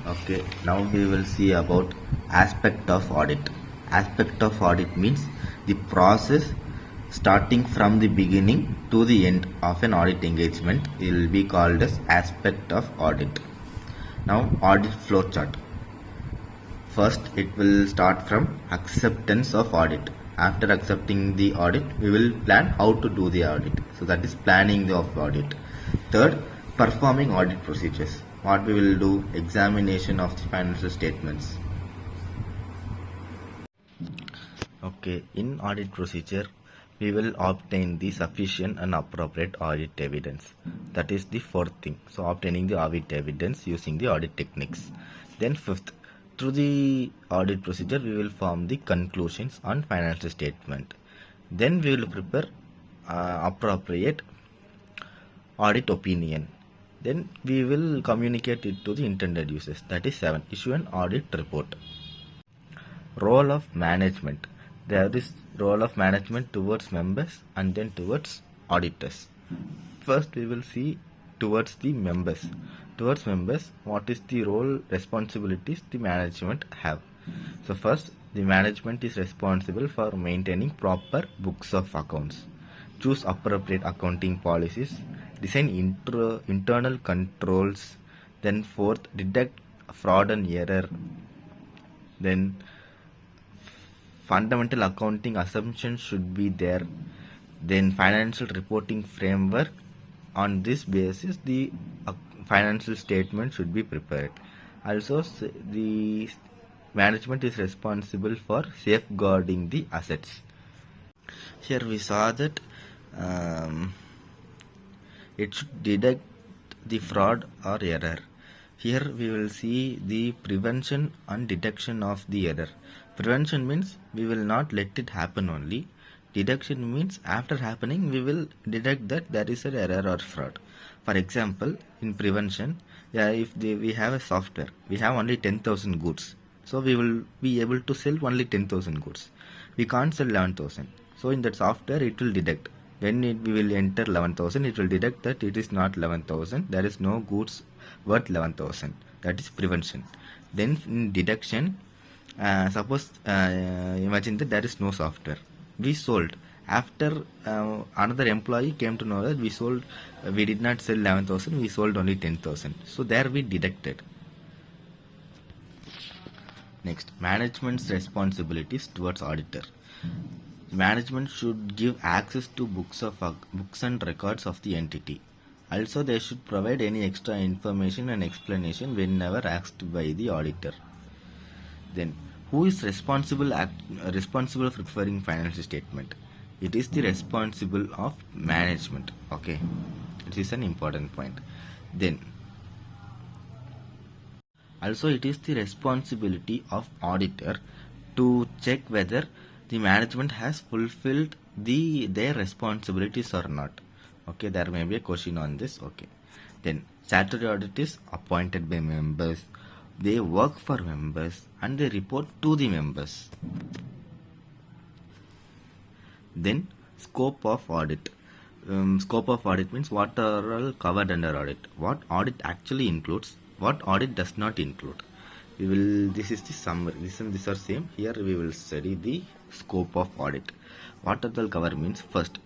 Okay, now we will see about aspect of audit. Aspect of audit means the process starting from the beginning to the end of an audit engagement. It will be called as aspect of audit. Now, audit flow chart. First, it will start from acceptance of audit. After accepting the audit, we will plan how to do the audit. So that is planning of audit. Third, performing audit procedures. What we will do, examination of the financial statements. Okay, in audit procedure, we will obtain the sufficient and appropriate audit evidence. That is the fourth thing. So obtaining the audit evidence using the audit techniques. Then fifth, through the audit procedure, we will form the conclusions on financial statement. Then we will prepare appropriate audit opinion. Then we will communicate it to the intended users. That is 7. Issue an audit report. Role of management. There is role of management towards members and then towards auditors. First we will see towards the members. Towards members, what is the role, responsibilities the management have? So first, the management is responsible for maintaining proper books of accounts, choose appropriate accounting policies, design internal controls, then fourth, detect fraud and error, then fundamental accounting assumptions should be there, then financial reporting framework. On this basis, the financial statement should be prepared. Also, the management is responsible for safeguarding the assets. Here we saw that it should detect the fraud or error. Here we will see the prevention and detection of the error. Prevention means we will not let it happen only. Detection means after happening we will detect that there is an error or fraud. For example, in prevention, if we have a software, we have only 10,000 goods. So we will be able to sell only 10,000 goods. We can't sell 11,000. So in that software it will detect. When we will enter 11,000, it will detect that it is not 11,000. There is no goods worth 11,000. That is prevention. Then in detection, suppose imagine that there is no software. We sold. After another employee came to know that we did not sell 11,000, we sold only 10,000. So there we detected. Next, management's responsibilities towards auditor. Management should give access to books and records of the entity. Also, they should provide any extra information and explanation whenever asked by the auditor. Then, who is responsible for preparing financial statement? It is the responsible of management. Okay, it is an important point. Then, also it is the responsibility of auditor to check whether the management has fulfilled their responsibilities or not. Okay, there may be a question on this. Okay, then statutory audit is appointed by members. They work for members and they report to the members. Then scope of audit. Scope of audit means what are all covered under audit. What audit actually includes, what audit does not include. This is the summary. These are same. Here we will study the scope of audit. What does all cover means? First,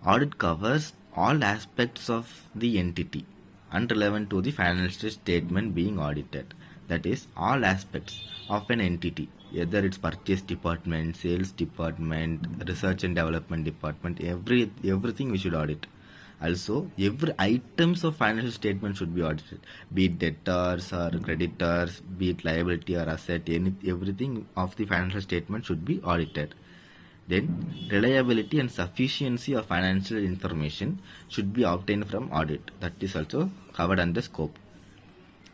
audit covers all aspects of the entity and relevant to the financial statement being audited. That is, all aspects of an entity, either it's purchase department, sales department, research and development department, everything we should audit. Also, every items of financial statement should be audited, be it debtors or creditors, be it liability or asset, everything of the financial statement should be audited. Then, reliability and sufficiency of financial information should be obtained from audit. That is also covered under scope.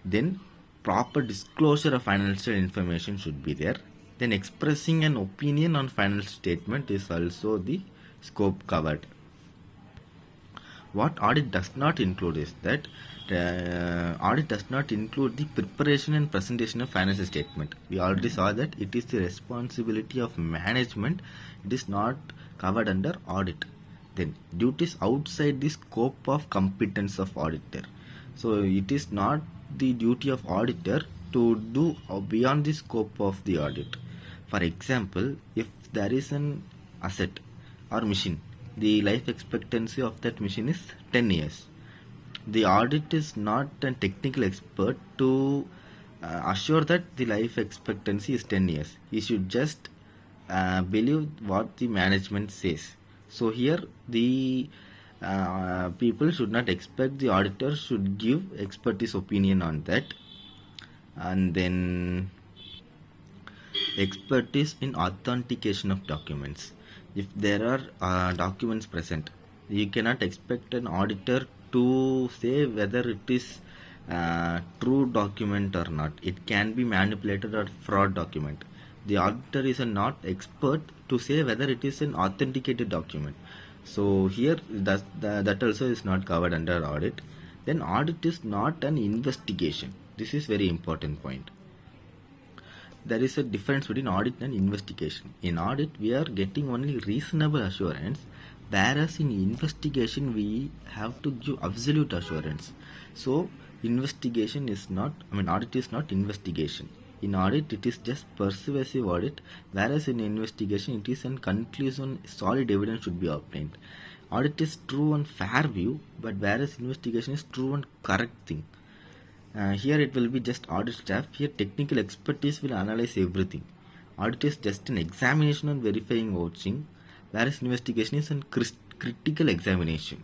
Then, proper disclosure of financial information should be there. Then, expressing an opinion on financial statement is also the scope covered. What audit does not include is that audit does not include the preparation and presentation of financial statement. We already saw that it is the responsibility of management. It is not covered under audit. Then duties outside the scope of competence of auditor. So it is not the duty of auditor to do beyond the scope of the audit. For example, if there is an asset or machine, the life expectancy of that machine is 10 years. The audit is not a technical expert to assure that the life expectancy is 10 years. He should just believe what the management says. So here the people should not expect the auditor should give expertise opinion on that. And then expertise in authentication of documents. If there are documents present, you cannot expect an auditor to say whether it is true document or not. It can be manipulated or fraud document. The auditor is not expert to say whether it is an authenticated document. So here that also is not covered under audit. Then audit is not an investigation. This is very important point. There is a difference between audit and investigation. In audit, we are getting only reasonable assurance, whereas in investigation, we have to give absolute assurance. So, investigation is not, audit is not investigation. In audit, it is just persuasive audit, whereas in investigation, it is a conclusion, solid evidence should be obtained. Audit is true and fair view, but whereas investigation is true and correct thing. Here it will be just audit staff. Here technical expertise will analyze everything. Audit is just an examination and verifying vouching, whereas investigation is a critical examination.